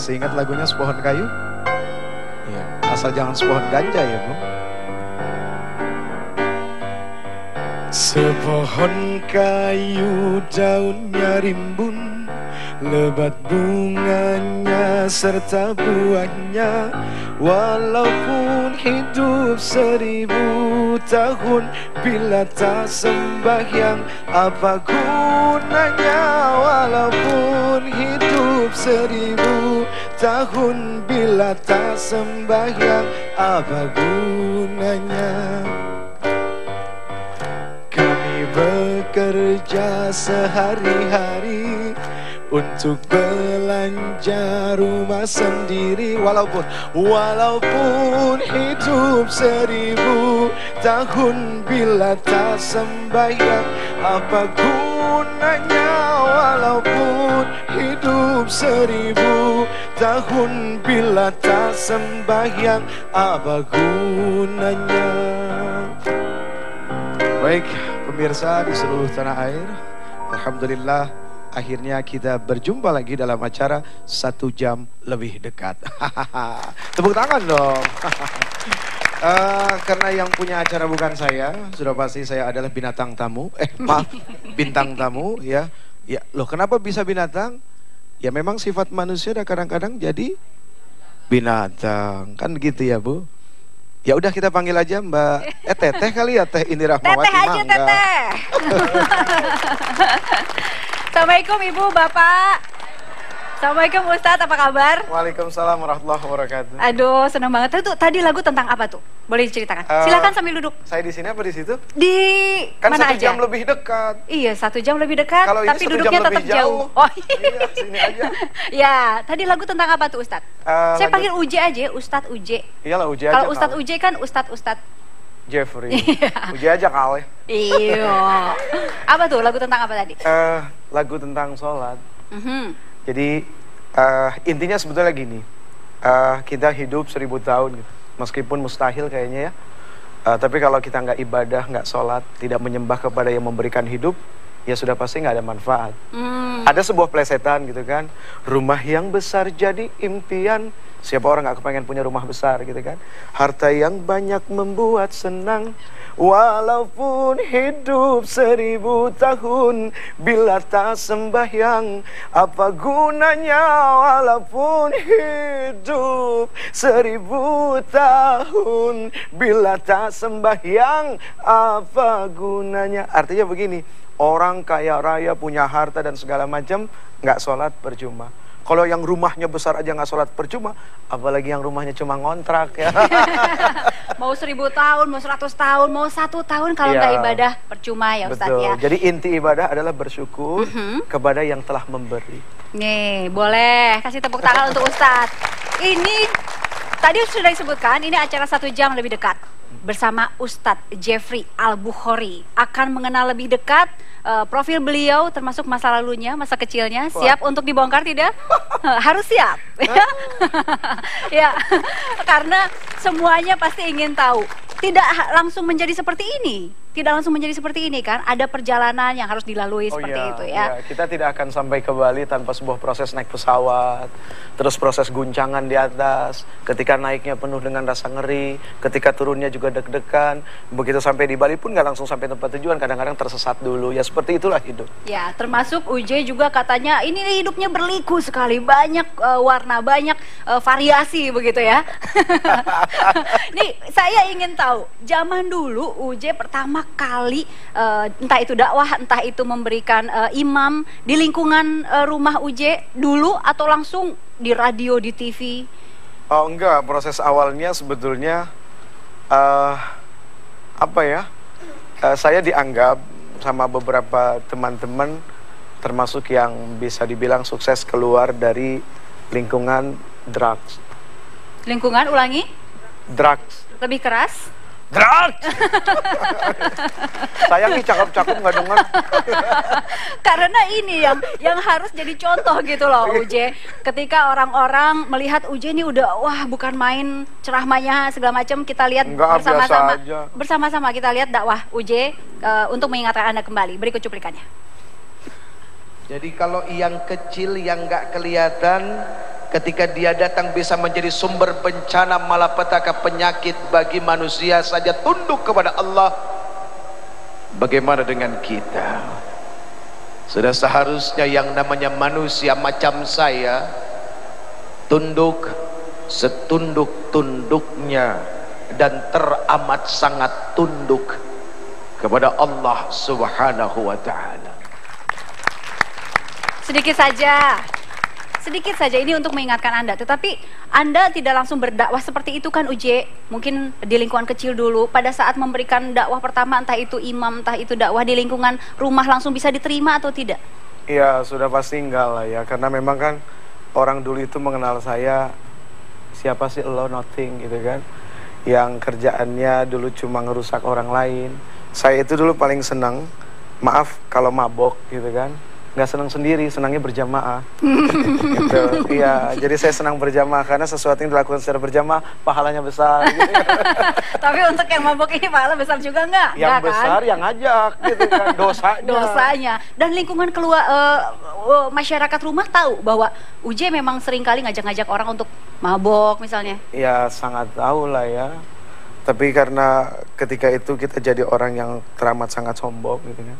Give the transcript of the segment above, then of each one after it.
Masih ingat lagunya Sepohon Kayu? Ya, asal jangan sepohon ganja ya Bu. Sepohon kayu daunnya rimbun, lebat bunganya serta buahnya. Walaupun hidup 1000 tahun, bila tak sembahyang apa gunanya? Walaupun hidup 1000 tahun, bila tak sembahyang apa gunanya? Kami bekerja sehari-hari untuk belanja rumah sendiri. Walaupun hidup 1000 tahun, bila tak sembahyang apa gunanya? Walaupun hidup 1000 tahun, bila tak sembahyang apa gunanya? Baik pemirsa di seluruh tanah air, alhamdulillah akhirnya kita berjumpa lagi dalam acara 1 jam lebih dekat. Tepuk tangan dong. Karena yang punya acara bukan saya, sudah pasti saya adalah binatang tamu. Maaf, bintang tamu ya. Ya, loh kenapa bisa binatang? Ya memang sifat manusia kadang-kadang jadi binatang. Kan gitu ya Bu. Ya udah kita panggil aja Mbak Teteh kali ya, Teh Indi Rahmawati. Teteh aja Teteh. Assalamualaikum Ibu, Bapak. Assalamualaikum Ustadz, apa kabar? Waalaikumsalam warahmatullahi wabarakatuh. Aduh, senang banget. Itu tadi lagu tentang apa tuh? Boleh diceritakan? Silakan sambil duduk. Saya di sini apa di situ? Di kan mana 1 aja? jam lebih dekat. Iya, 1 jam lebih dekat, Kalau ini tapi 1 duduknya jam tetap lebih jauh. Oh iya, sini aja. Ya, tadi lagu tentang apa tuh Ustadz? Saya panggil Uje aja, Ustadz Uje. Iyalah Uje aja. Kalau Ustadz Uje kan Ustadz Jeffrey. Uje aja kali. Iya. Apa tuh lagu tentang apa tadi? Lagu tentang sholat. Jadi intinya sebetulnya gini, kita hidup 1000 tahun gitu. Meskipun mustahil kayaknya ya, tapi kalau kita nggak ibadah, nggak sholat, tidak menyembah kepada yang memberikan hidup, ya sudah pasti nggak ada manfaat. Ada sebuah plesetan gitu kan, rumah yang besar jadi impian. Siapa orang nggak kepengen punya rumah besar gitu kan? Harta yang banyak membuat senang. Walaupun hidup 1000 tahun, bila tak sembahyang apa gunanya? Walaupun hidup 1000 tahun, bila tak sembahyang apa gunanya? Artinya begini, orang kaya raya punya harta dan segala macam, nggak sholat percuma. Kalau yang rumahnya besar aja nggak sholat percuma, apalagi yang rumahnya cuma ngontrak ya. Mau 1000 tahun, mau 100 tahun, mau 1 tahun kalau nggak ibadah percuma ya Ustadz ya. Jadi inti ibadah adalah bersyukur kepada yang telah memberi. Nih, boleh kasih tepuk tangan untuk Ustadz. Ini tadi sudah disebutkan, ini acara 1 jam lebih dekat bersama Ustadz Jeffrey Al-Bukhari. Akan mengenal lebih dekat profil beliau, termasuk masa lalunya, masa kecilnya. Siap untuk dibongkar tidak? Harus siap. Ya, karena semuanya pasti ingin tahu. Tidak langsung menjadi seperti ini. Tidak langsung menjadi seperti ini kan. Ada perjalanan yang harus dilalui seperti itu ya. Kita tidak akan sampai ke Bali tanpa sebuah proses naik pesawat. Terus proses guncangan di atas. Ketika naiknya penuh dengan rasa ngeri. Ketika turunnya juga deg-degan. Begitu sampai di Bali pun nggak langsung sampai tempat tujuan. Kadang-kadang tersesat dulu. Ya seperti itulah hidup. Ya, termasuk Uje juga katanya ini hidupnya berliku sekali. Banyak warna, banyak variasi begitu ya. Nih, saya ingin tahu. Zaman dulu Uje pertama kali entah itu dakwah, entah itu memberikan imam di lingkungan rumah Uje dulu atau langsung di radio, di TV? Oh enggak, proses awalnya sebetulnya apa ya? Saya dianggap sama beberapa teman-teman termasuk yang bisa dibilang sukses keluar dari lingkungan drugs. Lingkungan, ulangi? Drugs. Lebih keras? Drugs. Sayang nih cakep-cakep nggak dengar. Karena ini yang harus jadi contoh gitu loh Uje. Ketika orang-orang melihat Uje ini udah wah bukan main ceramahnya segala macam, kita lihat bersama-sama. Bersama-sama kita lihat dakwah Uje untuk mengingatkan Anda kembali. Berikut cuplikannya. Jadi kalau yang kecil yang nggak kelihatan ketika dia datang bisa menjadi sumber bencana malapetaka penyakit bagi manusia saja tunduk kepada Allah. Bagaimana dengan kita? Sudah seharusnya yang namanya manusia macam saya tunduk setunduk-tunduknya dan teramat sangat tunduk kepada Allah Subhanahu wa ta'ala. Sedikit saja ini untuk mengingatkan Anda, tetapi Anda tidak langsung berdakwah seperti itu kan Uje? Mungkin di lingkungan kecil dulu, pada saat memberikan dakwah pertama, entah itu imam, entah itu dakwah di lingkungan rumah, langsung bisa diterima atau tidak? Iya, sudah pasti enggak lah ya, karena memang kan orang dulu itu mengenal saya, siapa sih lo, nothing gitu kan, yang kerjaannya dulu cuma ngerusak orang lain. Saya itu dulu paling senang, maaf kalau mabok gitu kan, nggak senang sendiri, senangnya berjamaah. Gitu. Iya, jadi saya senang berjamaah karena sesuatu yang dilakukan secara berjamaah pahalanya besar. Gitu. Tapi untuk yang mabok ini pahala besar juga nggak? Yang nggak, besar kan? yang ngajak, gitu kan, dosanya. Dan lingkungan keluar masyarakat rumah tahu bahwa Uje memang sering kali ngajak-ngajak orang untuk mabok misalnya. Ya sangat tahu lah ya. Tapi karena ketika itu kita jadi orang yang teramat sangat sombong gitu kan.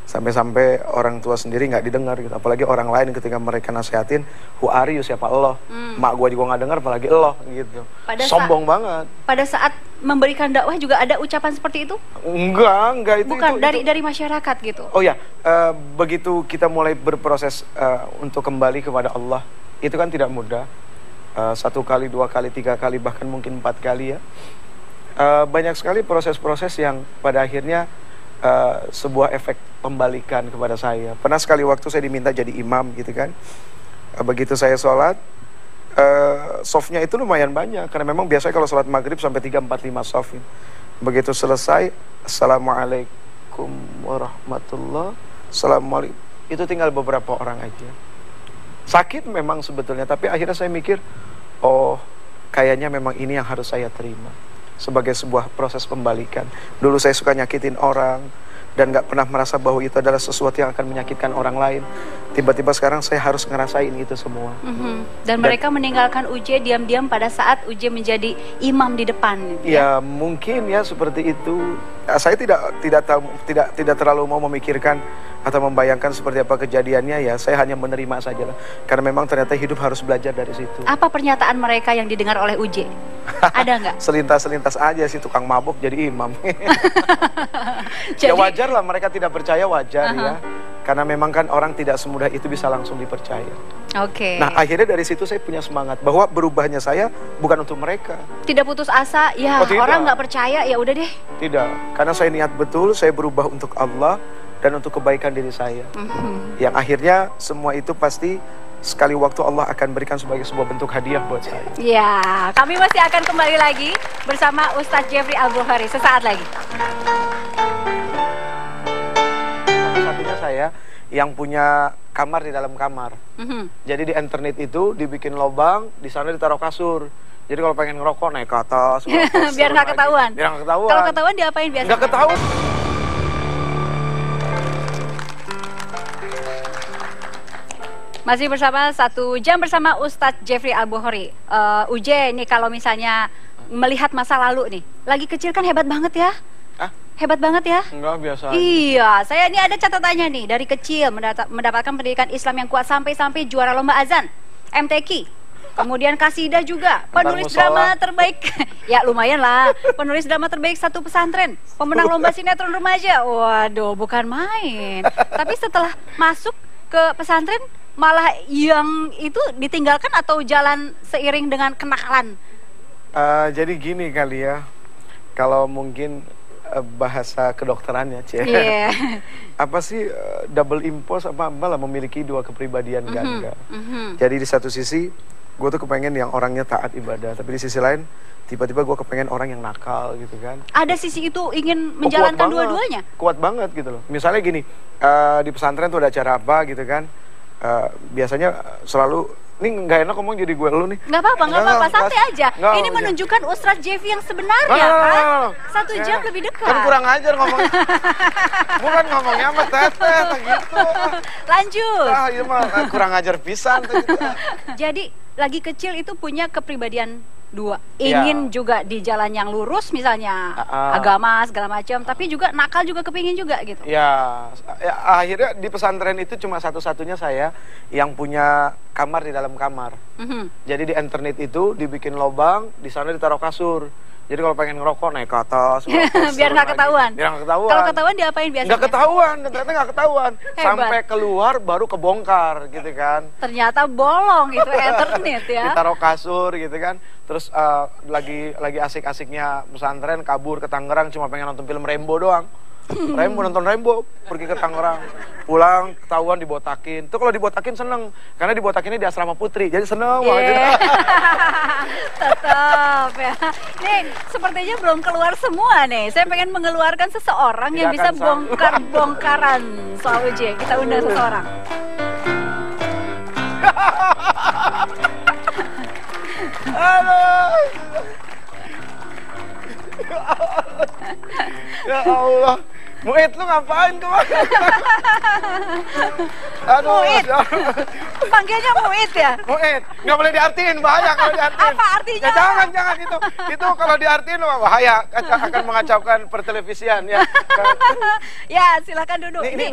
Sampai-sampai orang tua sendiri nggak didengar gitu. Apalagi orang lain ketika mereka nasihatin, who are you, siapa Allah? Mak gua juga nggak dengar, apalagi Allah gitu. Sombong banget. Pada saat memberikan dakwah juga ada ucapan seperti itu? Enggak itu. Bukan, dari masyarakat gitu? Oh ya, begitu kita mulai berproses untuk kembali kepada Allah, itu kan tidak mudah. 1 kali, 2 kali, 3 kali, bahkan mungkin 4 kali ya. Banyak sekali proses-proses yang pada akhirnya sebuah efek pembalikan kepada saya. Pernah sekali waktu saya diminta jadi imam gitu kan. Begitu saya sholat, softnya itu lumayan banyak. Karena memang biasanya kalau sholat maghrib sampai 3, 4, 5 soft. Begitu selesai, Assalamualaikum warahmatullah, Assalamualaikum. Itu tinggal beberapa orang aja. Sakit memang sebetulnya, tapi akhirnya saya mikir, oh kayaknya memang ini yang harus saya terima sebagai sebuah proses pembalikan. Dulu saya suka nyakitin orang dan gak pernah merasa bahwa itu adalah sesuatu yang akan menyakitkan orang lain. Tiba-tiba sekarang saya harus ngerasain itu semua. Dan mereka meninggalkan Uje diam-diam pada saat Uje menjadi imam di depan. Ya mungkin ya seperti itu. Saya tidak terlalu mau memikirkan atau membayangkan seperti apa kejadiannya ya. Saya hanya menerima saja lah. Karena memang ternyata hidup harus belajar dari situ. Apa pernyataan mereka yang didengar oleh Uje? Ada nggak? Selintas-selintas aja sih, tukang mabuk jadi imam. Ya wajar lah, mereka tidak percaya, wajar ya. Karena memang kan orang tidak semudah itu bisa langsung dipercaya. Oke. Nah akhirnya dari situ saya punya semangat bahwa berubahnya saya bukan untuk mereka. Tidak putus asa, ya orang nggak percaya, ya udah deh. Tidak, karena saya niat betul, saya berubah untuk Allah dan untuk kebaikan diri saya. Yang akhirnya semua itu pasti sekali waktu Allah akan berikan sebagai sebuah bentuk hadiah buat saya. Ya, kami masih akan kembali lagi bersama Ustadz Jeffrey Al-Bukhari sesaat lagi. Satunya saya yang punya kamar di dalam kamar. Jadi di internet itu dibikin lubang, di sana ditaruh kasur. Jadi kalau pengen ngerokok naik ke atas. Biar nggak ketahuan. Biar nggak ketahuan. Kalau ketahuan diapain biasanya? Nggak ketahuan. Masih bersama 1 jam bersama Ustadz Jeffrey Al-Bukhari. Uje nih kalau misalnya melihat masa lalu nih, lagi kecil kan hebat banget ya? Hebat banget ya? Enggak, biasa aja. Iya, saya ini ada catatannya nih, dari kecil mendapatkan pendidikan Islam yang kuat sampai juara lomba azan, MTQ. Kemudian kasidah juga, penulis drama terbaik. Ya lumayan lah, penulis drama terbaik 1 pesantren, pemenang lomba sinetron remaja. Waduh, bukan main. Tapi setelah masuk ke pesantren, malah yang itu ditinggalkan atau jalan seiring dengan kenakalan? Jadi gini kali ya, kalau mungkin bahasa kedokterannya, apa sih double impulse apa lah, memiliki 2 kepribadian ganda. Jadi di satu sisi gue tuh kepengen yang orangnya taat ibadah, tapi di sisi lain tiba-tiba gue kepengen orang yang nakal gitu kan. Ada sisi itu ingin menjalankan dua-duanya? Kuat banget gitu loh. Misalnya gini, di pesantren tuh ada acara apa gitu kan, biasanya selalu, ini nggak enak ngomong jadi gue lu nih. Nggak apa-apa, santai aja. Ini menunjukkan Ustadz Jeffrey yang sebenarnya kan. 1 jam lebih dekat. Kan kurang ajar ngomongnya. Bukan ngomongnya sama teteh gitu. Lanjut. Iya mah kurang ajar pisan. Jadi lagi kecil itu punya kepribadian dua, Iya. ingin juga di jalan yang lurus misalnya agama segala macam, tapi juga nakal juga kepingin juga gitu. Ya, akhirnya di pesantren itu cuma satu-satunya saya yang punya kamar di dalam kamar. Jadi di internet itu dibikin lobang, di sana ditaruh kasur. Jadi kalau pengen ngerokok naik ke atas, Biar nggak ketahuan. Biar nggak ketahuan. Kalau ketahuan diapain biasanya? Nggak ketahuan, ternyata nggak ketahuan. Hebat. Sampai keluar baru kebongkar gitu kan. Ternyata bolong itu internet ya. Ditaruh kasur gitu kan. Terus lagi asik-asiknya pesantren, kabur ke Tangerang cuma pengen nonton film Rambo doang. Nonton Rambo, pergi ke Tangerang, pulang ketahuan dibotakin. Tuh kalau dibotakin seneng, karena dibotakinnya di asrama putri, jadi seneng banget. Tetap ya. Nih, sepertinya belum keluar semua nih. Saya pengen mengeluarkan seseorang yang bisa bongkar-bongkaran soal UJ. Kita undang seseorang. Aduh. Ya Allah. Muid lu ngapain kemarin? Aduh, Muid. Panggilnya Muid ya? Muid, nggak boleh diartiin, bahaya kalau diartiin. Apa artinya? Ya, jangan itu kalau diartiin bahaya, akan mengacaukan pertelevisian ya. Ya, silakan duduk. Ini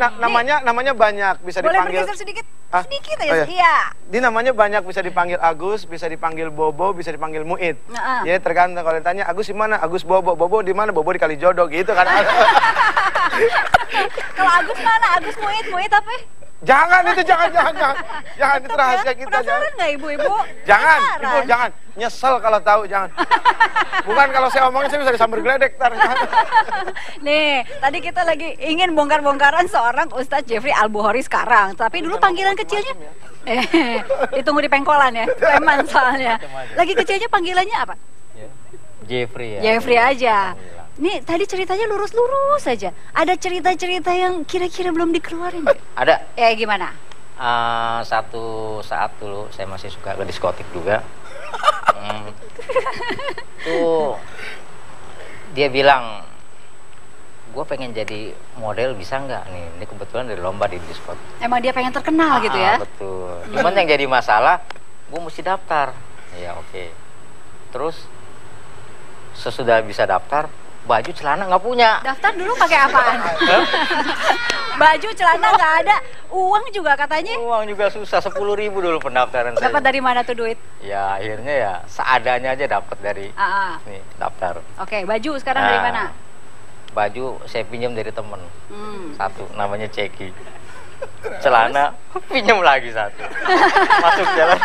namanya banyak, bisa boleh dipanggil. bergeser sedikit? Ah? Sedikit Oh, aja. iya. Iya. Ini namanya banyak, bisa dipanggil Agus, bisa dipanggil Bobo, bisa dipanggil Muid. Jadi tergantung, kalau ditanya Agus di mana? Agus Bobo, Bobo di mana? Bobo di Kalijodo gitu kan. Kalau Agus mana? Agus Muid apa? Jangan itu jangan itu rahasia kita. Penasaran nggak ibu-ibu? Jangan, Penasaran? ibu jangan. Nyesel kalau tahu, jangan. Bukan kalau saya omongin saya bisa disambar geledek tar. Nih, tadi kita lagi ingin bongkar-bongkaran seorang Ustadz Jeffrey Al-Bukhari sekarang. Tapi dulu panggilan kecilnya ditunggu di pengkolan ya, preman soalnya. Lagi kecilnya panggilannya apa? Jeffrey ya. Jeffrey aja. Nih, tadi ceritanya lurus-lurus saja. Ada cerita-cerita yang kira-kira belum dikeluarin nggak? Ada. Gimana? Satu saat dulu saya masih suka ke diskotik juga. Tuh dia bilang, gue pengen jadi model, bisa nggak nih? Ini kebetulan dari lomba di diskotik. Emang dia pengen terkenal gitu ya? Betul. Cuman yang jadi masalah, gue mesti daftar. Ya oke. Terus sesudah bisa daftar, baju celana nggak punya. Daftar dulu pakai apaan? Baju celana nggak ada, uang juga katanya. Uang juga susah, 10.000 dulu pendaftaran saya. Dapat dari mana tuh duit? Ya akhirnya ya seadanya aja dapat dari nih daftar. Oke, baju sekarang dari mana? Baju saya pinjam dari temen. Satu namanya Ceki. Celana pinjam lagi satu. Masuk jalan.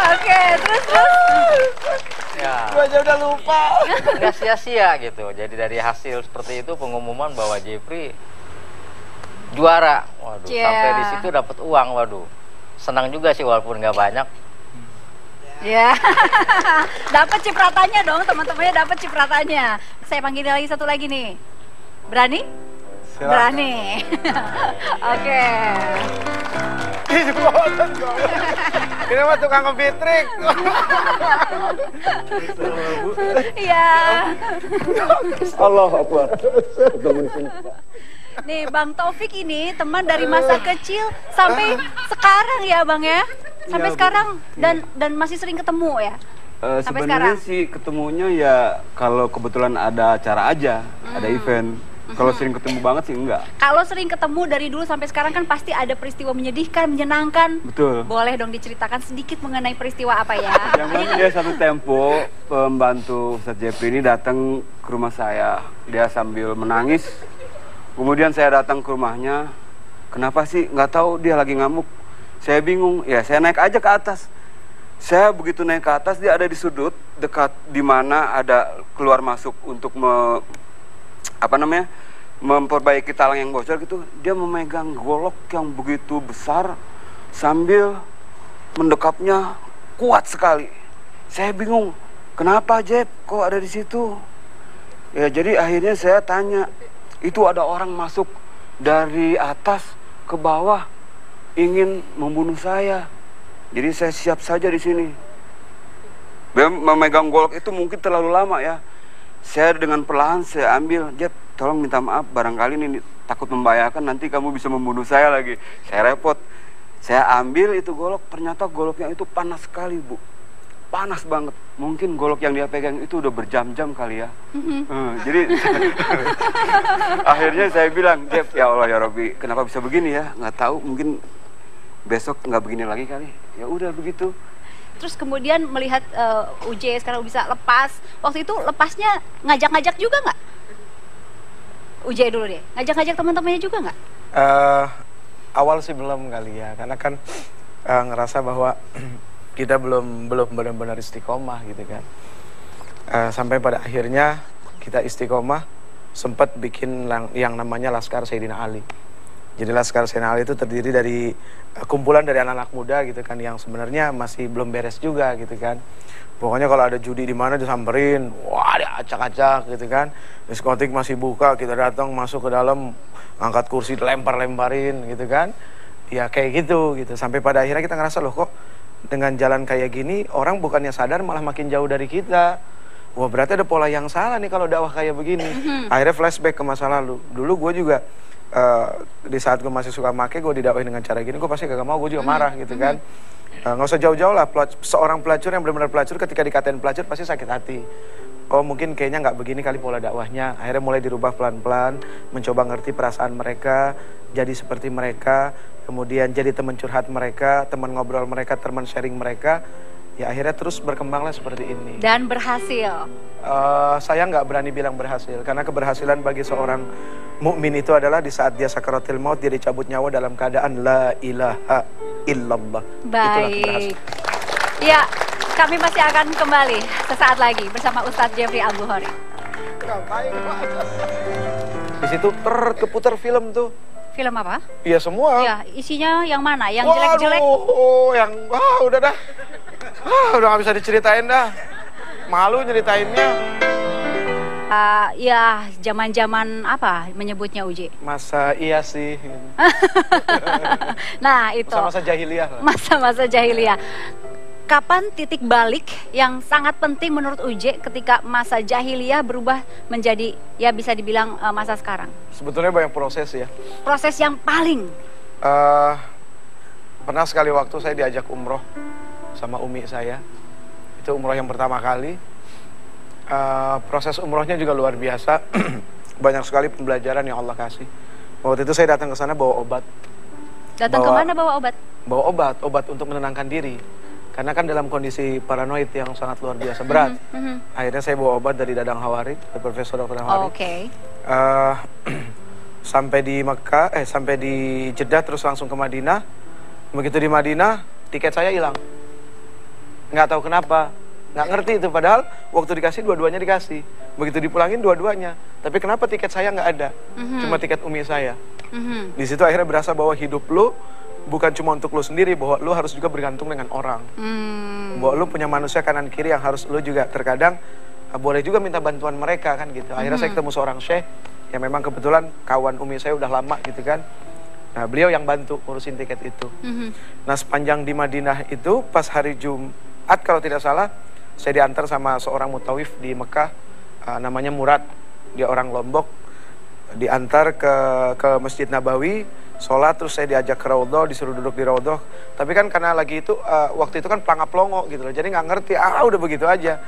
Oke, terus. Ya. Gua aja udah lupa. Nggak sia-sia gitu. Jadi dari hasil seperti itu pengumuman bahwa Jeffrey juara. Waduh, sampai di situ dapat uang. Waduh, senang juga sih walaupun nggak banyak. Ya, dapat cipratannya dong, teman-temannya dapat cipratannya. Saya panggil lagi satu lagi nih. Berani? Silakan. Berani. Oke. Ini mah tukang ngebitrik. Iya. Allah Akbar. Nih, Bang Taufik ini teman dari masa kecil sampai sekarang ya, Bang ya? Sampai sekarang dan masih sering ketemu ya? Sampai sebenarnya sekarang? sih ketemunya ya kalau kebetulan ada acara aja, ada event. Kalau sering ketemu banget sih enggak. Kalau sering ketemu dari dulu sampai sekarang kan pasti ada peristiwa menyedihkan, menyenangkan. Betul. Boleh dong diceritakan sedikit mengenai peristiwa apa ya? Yang mana dia satu tempo pembantu Ustadz Jeffrey ini datang ke rumah saya. Dia sambil menangis. Kemudian saya datang ke rumahnya. Kenapa sih? Nggak tahu, dia lagi ngamuk. Saya bingung. Ya saya naik aja ke atas. Saya begitu naik ke atas, dia ada di sudut dekat di mana ada keluar masuk untuk memperbaiki talang yang bocor gitu. Dia memegang golok yang begitu besar sambil mendekapnya kuat sekali. Saya bingung, kenapa Jeb kok ada di situ? Ya jadi akhirnya saya tanya, itu ada orang masuk dari atas ke bawah ingin membunuh saya. Jadi saya siap saja di sini. Dia memegang golok itu mungkin terlalu lama ya. Saya dengan perlahan saya ambil, Jeb, tolong minta maaf, barangkali ini takut membahayakan, nanti kamu bisa membunuh saya lagi. Saya repot. Saya ambil itu golok, ternyata goloknya itu panas sekali, Bu. Panas banget. Mungkin golok yang dia pegang itu udah berjam-jam kali ya. Jadi akhirnya saya bilang, Jeb, ya Allah ya Robbi, kenapa bisa begini ya? Nggak tahu, mungkin besok nggak begini lagi kali. Ya udah begitu. Terus kemudian melihat UJ sekarang bisa lepas. Waktu itu lepasnya ngajak-ngajak juga nggak? UJ dulu deh. Ngajak-ngajak teman-temannya juga nggak? Awal sih belum kali ya, karena kan ngerasa bahwa kita belum benar-benar istiqomah gitu kan. Sampai pada akhirnya kita istiqomah, sempat bikin yang namanya Laskar Sayyidina Ali. Jadi Laskar Sayyidina Ali itu terdiri dari kumpulan dari anak-anak muda gitu kan, yang sebenarnya masih belum beres juga gitu kan. Pokoknya kalau ada judi di mana disamperin, wah dia acak-acak gitu kan. Diskotik masih buka, kita datang masuk ke dalam, angkat kursi lempar-lemparin gitu kan. Ya kayak gitu. Sampai pada akhirnya kita ngerasa, loh kok dengan jalan kayak gini orang bukannya sadar malah makin jauh dari kita. Wah berarti ada pola yang salah nih kalau dakwah kayak begini. Akhirnya flashback ke masa lalu. Dulu gue juga di saat gue masih suka make, gue didakwain dengan cara gini, gue pasti gak mau, gue juga marah gitu kan. Nggak usah jauh-jauh lah, seorang pelacur yang benar-benar pelacur ketika dikatain pelacur pasti sakit hati. Oh mungkin kayaknya nggak begini kali pola dakwahnya. Akhirnya mulai dirubah pelan-pelan, mencoba ngerti perasaan mereka, jadi seperti mereka, kemudian jadi teman curhat mereka, teman ngobrol mereka, teman sharing mereka. Ya akhirnya terus berkembanglah seperti ini. Dan berhasil. Saya nggak berani bilang berhasil, karena keberhasilan bagi seorang mukmin itu adalah di saat dia sakaratul maut, dia dicabut nyawa dalam keadaan la ilaha illallah. Baik. Ya, kami masih akan kembali sesaat lagi bersama Ustadz Jeffrey Al-Bukhari. Di situ keputar film tuh. Film apa? Iya semua. Ya, isinya yang mana? Yang jelek-jelek? Yang udah dah. Udah nggak bisa diceritain dah. Malu nyeritainnya. Ya, zaman-zaman apa menyebutnya Uji? Masa iya sih. Nah, itu. Masa-masa jahiliyah. Masa-masa jahiliyah. Kapan titik balik yang sangat penting menurut Uji ketika masa jahiliyah berubah menjadi, ya bisa dibilang masa sekarang? Sebetulnya banyak proses ya. Proses yang paling? Pernah sekali waktu saya diajak umroh sama umi saya. Itu umroh yang pertama kali. Proses umrohnya juga luar biasa. Banyak sekali pembelajaran yang Allah kasih. Waktu itu saya datang ke sana bawa obat. Datang ke mana bawa obat? Bawa obat untuk menenangkan diri. Karena kan dalam kondisi paranoid yang sangat luar biasa berat. Akhirnya saya bawa obat dari Dadang Hawari, dari Profesor Dr. Hawari. Oke. Sampai di Mekah, sampai di Jeddah terus langsung ke Madinah. Begitu di Madinah, tiket saya hilang. Nggak tahu kenapa. Nggak ngerti itu, padahal waktu dikasih dua-duanya dikasih. Begitu dipulangin dua-duanya. Tapi kenapa tiket saya nggak ada? Cuma tiket umi saya. Di situ akhirnya berasa bahwa hidup lu bukan cuma untuk lu sendiri, bahwa lu harus juga bergantung dengan orang. Bahwa lu punya manusia kanan kiri yang harus lu juga terkadang boleh juga minta bantuan mereka kan gitu. Akhirnya saya ketemu seorang syekh yang memang kebetulan kawan umi saya udah lama gitu kan. Nah beliau yang bantu ngurusin tiket itu. Nah sepanjang di Madinah itu pas hari Jumat kalau tidak salah, saya diantar sama seorang mutawif di Mekah, namanya Murad, dia orang Lombok. Diantar ke Masjid Nabawi, sholat, terus saya diajak ke Raudhah, disuruh duduk di Raudhah. Tapi kan karena lagi itu, waktu itu kan pelangap-longo gitu loh, jadi nggak ngerti, udah begitu aja.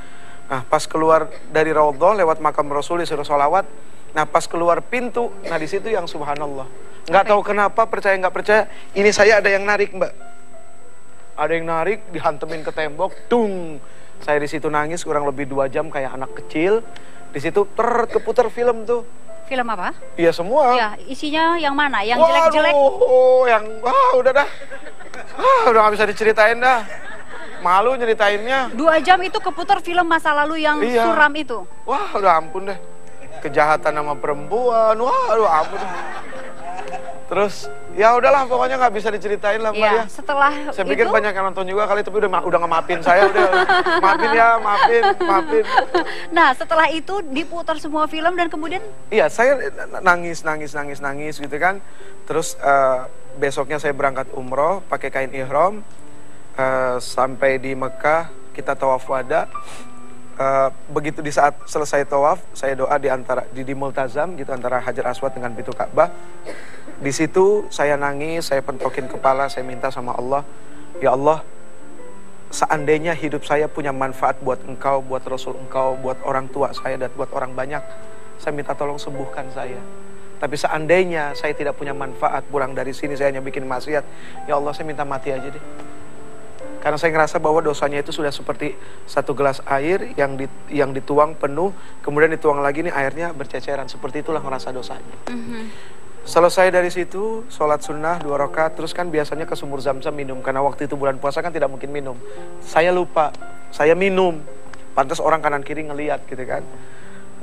Nah pas keluar dari Raudhah, lewat makam Rasul disuruh sholawat. Nah pas keluar pintu, nah di situ yang subhanallah. Nggak tahu kenapa, percaya nggak percaya, ini saya ada yang narik mbak. Ada yang narik, dihantemin ke tembok, tung. Saya di situ nangis kurang lebih 2 jam kayak anak kecil. Di situ keputar film tuh. Film apa? Iya semua. Ya, isinya yang mana? Yang jelek-jelek? Yang udah dah. Udah nggak bisa diceritain dah. Malu nyeritainnya. 2 jam itu keputar film masa lalu yang suram itu. Wah, udah ampun deh. Kejahatan sama perempuan. Wah, aduh ampun. Terus ya udahlah pokoknya nggak bisa diceritain lah Mbak ya. Setelah saya pikir itu, banyak yang nonton juga kali, tapi udah ngemaafin saya udah. Maafin ya, maafin. Nah setelah itu diputar semua film dan kemudian? Iya saya nangis gitu kan. Terus besoknya saya berangkat umroh pakai kain ihram. Sampai di Mekah kita tawaf wada. begitu di saat selesai tawaf, saya doa di Multazam gitu antara Hajar Aswad dengan pintu Ka'bah. Di situ saya nangis, saya pentokin kepala, saya minta sama Allah, ya Allah, seandainya hidup saya punya manfaat buat Engkau, buat Rasul Engkau, buat orang tua saya dan buat orang banyak, saya minta tolong sembuhkan saya. Tapi seandainya saya tidak punya manfaat, pulang dari sini saya hanya bikin maksiat, ya Allah saya minta mati aja deh. Karena saya ngerasa bahwa dosanya itu sudah seperti satu gelas air yang dituang penuh, kemudian dituang lagi nih airnya berceceran. Seperti itulah ngerasa dosanya. Selesai dari situ, sholat sunnah 2 rakaat, terus kan biasanya ke sumur Zam-Zam minum. Karena waktu itu bulan puasa kan tidak mungkin minum. Saya lupa, saya minum. Pantas orang kanan kiri ngeliat gitu kan.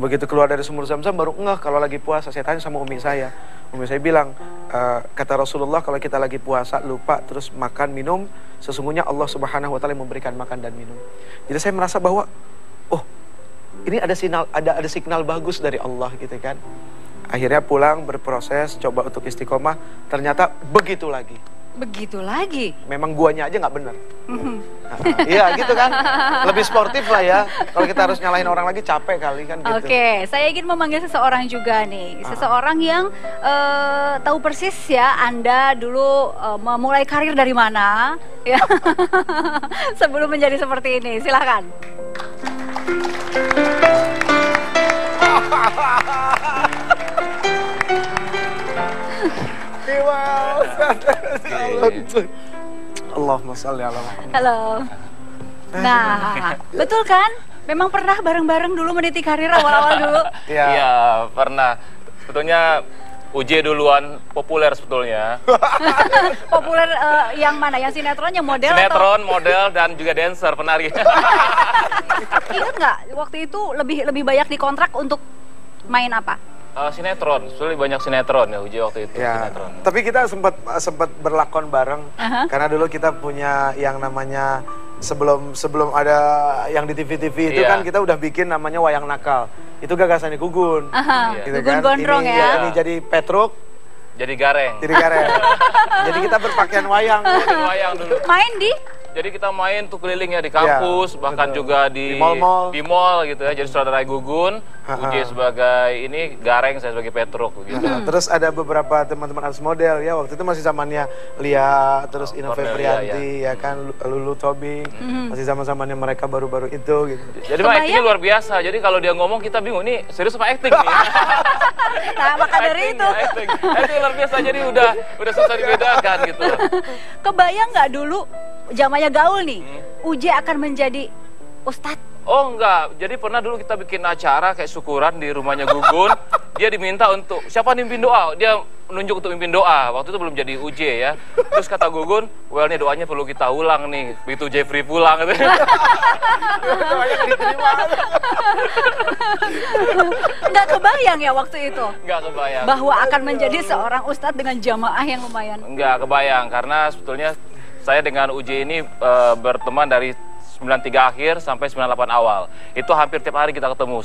Begitu keluar dari sumur Zam-Zam baru ngeh kalau lagi puasa. Saya tanya sama umi saya. Umi saya bilang, kata Rasulullah kalau kita lagi puasa lupa terus makan minum, sesungguhnya Allah Subhanahu wa taala memberikan makan dan minum. Jadi saya merasa bahwa oh, ini ada signal bagus dari Allah gitu kan. Akhirnya pulang berproses coba untuk istiqomah, ternyata begitu lagi. Begitu lagi. Memang guanya aja nggak benar. Iya gitu kan. Lebih sportif lah ya. Kalau kita harus nyalahin orang lagi capek kali kan gitu. Oke, saya ingin memanggil seseorang juga nih. Seseorang yang tahu persis ya Anda dulu memulai karir dari mana ya. Sebelum menjadi seperti ini. Silakan. Allahumma sholli ala Muhammad. Halo. Nah, betul kan? Memang pernah bareng-bareng dulu meniti karir awal-awal dulu? Iya, pernah. Sebetulnya UJ duluan populer sebetulnya. Populer yang mana? Yang sinetron, yang model? Sinetron, atau? model, dan juga dancer, penari. Ingat nggak? Waktu itu lebih banyak dikontrak untuk main apa? Sinetron, sebetulnya banyak sinetron ya UJ waktu itu. Ya, sinetron. tapi kita sempat berlakon bareng. Karena dulu kita punya yang namanya sebelum ada yang di TV-TV itu kan kita udah bikin namanya Wayang Nakal. Itu gagasannya Gugun. Gitu Gugun kan. Gondrong ini, ya. Ini jadi Petruk. Jadi gareng. Jadi kita berpakaian wayang. Wayang dulu. Main di? Jadi kita main tuh keliling ya di kampus, bahkan betul. juga di mall gitu ya. Jadi sutradara Gugun, UJ sebagai ini Gareng, saya sebagai Petruk gitu. Terus ada beberapa teman-teman artis model ya, waktu itu masih zamannya Lia, terus Ina Febrianti ya kan, Lulu Tobing, masih zaman-zamannya mereka baru-baru itu gitu. Jadi mah actingnya luar biasa. Jadi kalau dia ngomong kita bingung nih serius apa acting nih. Nah, maka dari itu. Acting luar biasa, jadi udah susah dibedakan gitu. Kebayang nggak dulu zamannya gaul nih, UJ akan menjadi ustadz? Oh enggak, jadi pernah dulu kita bikin acara kayak syukuran di rumahnya Gugun. Dia diminta untuk, siapa nih mimpin doa? Dia menunjuk untuk mimpin doa, waktu itu belum jadi UJ ya. Terus kata Gugun, well nih doanya perlu kita ulang nih, begitu Jeffrey pulang. Nggak kebayang ya waktu itu? Nggak kebayang. Bahwa akan menjadi seorang ustadz dengan jamaah yang lumayan? Nggak kebayang, karena sebetulnya saya dengan UJ ini berteman dari 93 akhir sampai 98 awal. Itu hampir tiap hari kita ketemu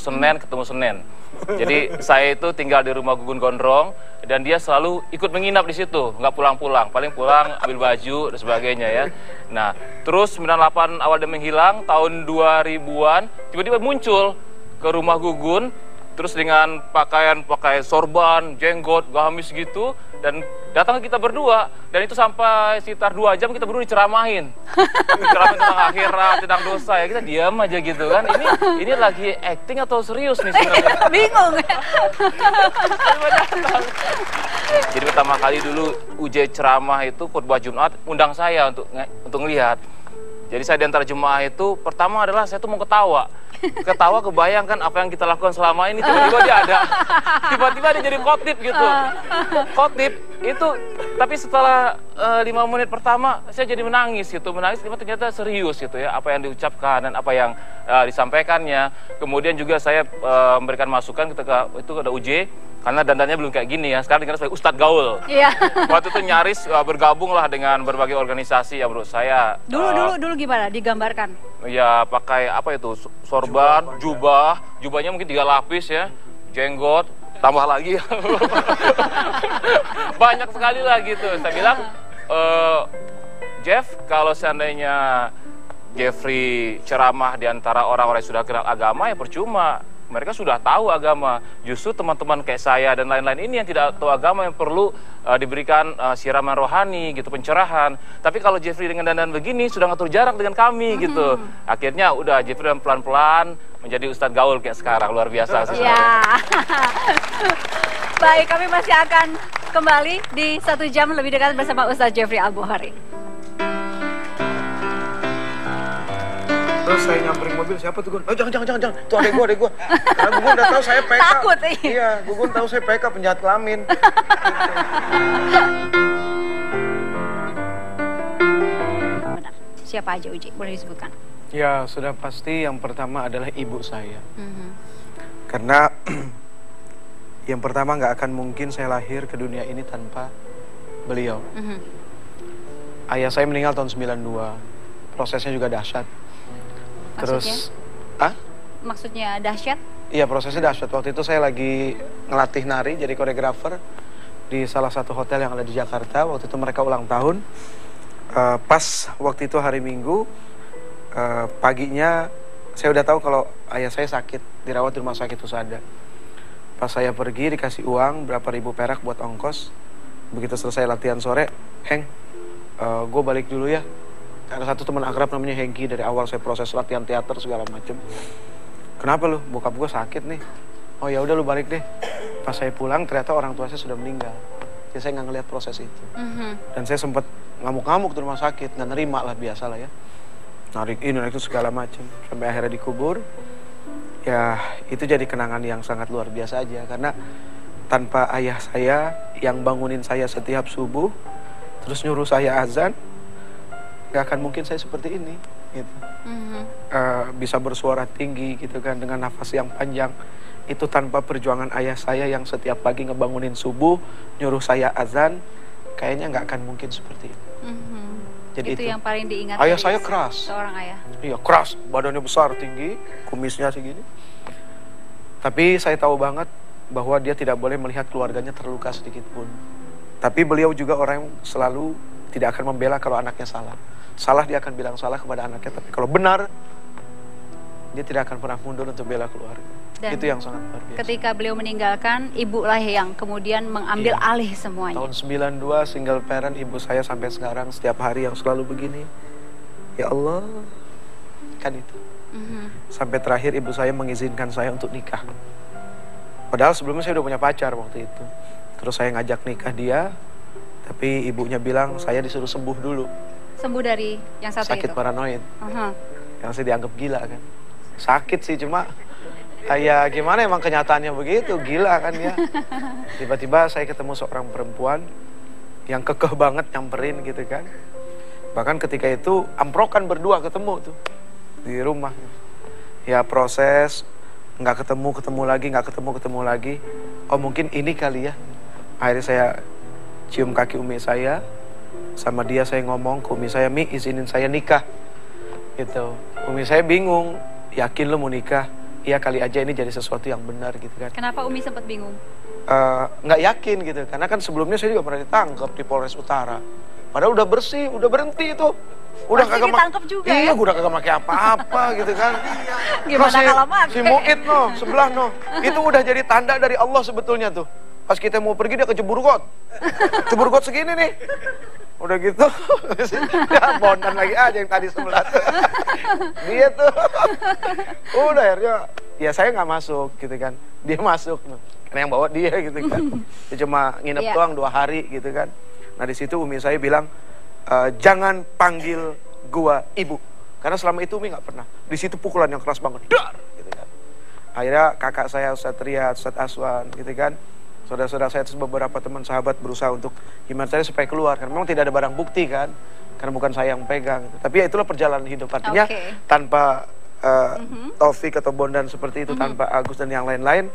Senin. Jadi saya itu tinggal di rumah Gugun Gondrong dan dia selalu ikut menginap di situ, nggak pulang-pulang. Paling pulang ambil baju dan sebagainya ya. Nah, terus 98 awal dia menghilang, tahun 2000-an tiba-tiba muncul ke rumah Gugun terus dengan pakaian sorban, jenggot, gamis gitu, dan datang ke kita berdua, dan itu sampai sekitar 2 jam kita berdua diceramahin. Diceramahin tentang akhirat, tentang dosa ya, kita diam aja gitu kan. Ini lagi acting atau serius nih sebenarnya? Bingung ya. Jadi pertama kali dulu UJ ceramah itu khutbah Jumat undang saya untuk ngelihat. Jadi saya di antara jemaah itu pertama adalah saya tuh mau ketawa kebayang kan apa yang kita lakukan selama ini, tiba-tiba dia ada, tiba-tiba dia jadi khotib gitu. Khotib itu, tapi setelah 5 menit pertama saya jadi menangis, ternyata serius gitu ya apa yang diucapkan dan apa yang disampaikannya. Kemudian juga saya memberikan masukan ketika itu ada UJ, karena dandannya belum kayak gini ya, sekarang dikenal sebagai Ustadz Gaul. Iya. Waktu itu nyaris bergabung lah dengan berbagai organisasi yang menurut saya. Dulu gimana digambarkan? Ya pakai apa itu, sorban, jubahnya mungkin 3 lapis ya, jenggot, tambah lagi. Banyak sekali lah gitu. Saya bilang, Jeff, kalau seandainya Jeffrey ceramah di antara orang-orang yang sudah kenal agama, ya percuma. Mereka sudah tahu agama. Justru teman-teman kayak saya dan lain-lain ini yang tidak tahu agama yang perlu diberikan siraman rohani gitu, pencerahan. Tapi kalau Jeffrey dengan dandan begini sudah ngatur jarak dengan kami gitu. Akhirnya udah Jeffrey pelan-pelan menjadi ustadz gaul kayak sekarang. Luar biasa sih. Ya. Baik, kami masih akan kembali di 1 jam lebih dekat bersama Ustadz Jeffrey Al-Bukhari. Terus saya nyamperin mobil, siapa tuh Gun? Oh jangan, tuh adek gua. Karena Gugun udah tahu saya PK. Takut, iya. Gugun tahu saya PK, penjahat kelamin. Benar. Siapa aja Uji? Boleh disebutkan? Ya, sudah pasti yang pertama adalah ibu saya. Karena yang pertama nggak akan mungkin saya lahir ke dunia ini tanpa beliau. Ayah saya meninggal tahun 92. Prosesnya juga dahsyat. Terus, Maksudnya dahsyat? Iya, prosesnya dahsyat. Waktu itu saya lagi ngelatih nari jadi koreografer di salah satu hotel yang ada di Jakarta. Waktu itu mereka ulang tahun. Pas waktu itu hari Minggu, paginya saya udah tahu kalau ayah saya sakit, dirawat di rumah sakit Husada. Pas saya pergi dikasih uang berapa ribu perak buat ongkos. Begitu selesai latihan sore, Heng, gue balik dulu ya. Ada satu teman akrab namanya Hengki, dari awal saya proses latihan teater segala macem. Kenapa lu? Bokap gue sakit nih. Oh ya udah lu balik deh. Pas saya pulang ternyata orang tua saya sudah meninggal. Jadi saya nggak ngeliat proses itu. Dan saya sempat ngamuk-ngamuk di rumah sakit, nggak nerima lah, biasa lah ya. Narik itu segala macem. Sampai akhirnya dikubur. Ya itu jadi kenangan yang sangat luar biasa aja. Karena tanpa ayah saya yang bangunin saya setiap subuh, terus nyuruh saya azan, gak akan mungkin saya seperti ini gitu. Bisa bersuara tinggi gitu kan, dengan nafas yang panjang. Itu tanpa perjuangan ayah saya yang setiap pagi ngebangunin subuh, nyuruh saya azan, kayaknya gak akan mungkin seperti ini. Jadi itu yang paling diingat. Ayah saya keras. Seorang ayah. Iya, keras, badannya besar, tinggi, kumisnya segini. Tapi saya tahu banget bahwa dia tidak boleh melihat keluarganya terluka sedikit pun. Tapi beliau juga orang yang selalu tidak akan membela kalau anaknya salah. Salah dia akan bilang salah kepada anaknya, tapi kalau benar dia tidak akan pernah mundur untuk bela keluarga. Dan itu yang sangat luar biasa. Ketika beliau meninggalkan, ibu lah yang kemudian mengambil alih semuanya. Tahun 92 single parent, ibu saya sampai sekarang setiap hari yang selalu begini. Ya Allah, kan itu. Sampai terakhir ibu saya mengizinkan saya untuk nikah. Padahal sebelumnya saya udah punya pacar waktu itu. Terus saya ngajak nikah dia, tapi ibunya bilang saya disuruh sembuh dulu. Sembuh dari yang satu sakit itu? Paranoid. Yang saya dianggap gila kan. Sakit sih, cuma ya gimana, emang kenyataannya begitu, gila kan ya. Tiba-tiba saya ketemu seorang perempuan yang kekeh banget nyamperin gitu kan. Bahkan ketika itu amprokan berdua ketemu tuh di rumah. Ya proses, nggak ketemu lagi. Oh mungkin ini kali ya. Akhirnya saya cium kaki umi saya. Sama dia saya ngomong ke umi saya, Mi izinin saya nikah gitu. Umi saya bingung, yakin lo mau nikah? Iya kali aja ini jadi sesuatu yang benar gitu kan. Kenapa umi sempat bingung? Nggak yakin gitu, karena kan sebelumnya saya juga pernah ditangkap di Polres Utara. Padahal udah bersih, udah berhenti itu. Udah masih ditangkap juga iya, ya? gue udah kagak pakai apa-apa gitu kan. Gimana kalau pakai? Si Mu'id no, sebelah no. Itu udah jadi tanda dari Allah sebetulnya tuh. Pas kita mau pergi dia kecebur got. Cebur got segini nih. Udah gitu, ya bondan lagi aja yang tadi sebelah tuh. Dia tuh, udah akhirnya, ya saya nggak masuk gitu kan. Dia masuk, karena yang bawa dia gitu kan. Dia cuma nginep doang 2 hari gitu kan. Nah di situ umi saya bilang, jangan panggil gua ibu. Karena selama itu umi nggak pernah. Di situ pukulan yang keras banget, dar gitu kan. Akhirnya kakak saya Ustadz Riyad, Ustadz Aswan gitu kan. Saudara-saudara saya, terus beberapa teman sahabat berusaha untuk gimana saya supaya keluar. Karena memang tidak ada barang bukti kan. Karena bukan saya yang pegang. Tapi ya itulah perjalanan hidup. Artinya tanpa Taufik atau Bondan seperti itu, tanpa Agus dan yang lain-lain,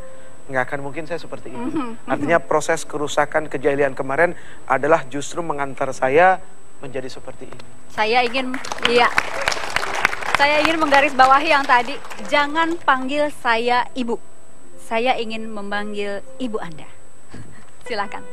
nggak akan mungkin saya seperti ini. Artinya proses kerusakan kejahilian kemarin adalah justru mengantar saya menjadi seperti ini. Saya ingin menggarisbawahi yang tadi, jangan panggil saya ibu. Saya ingin memanggil ibu Anda. Silakan.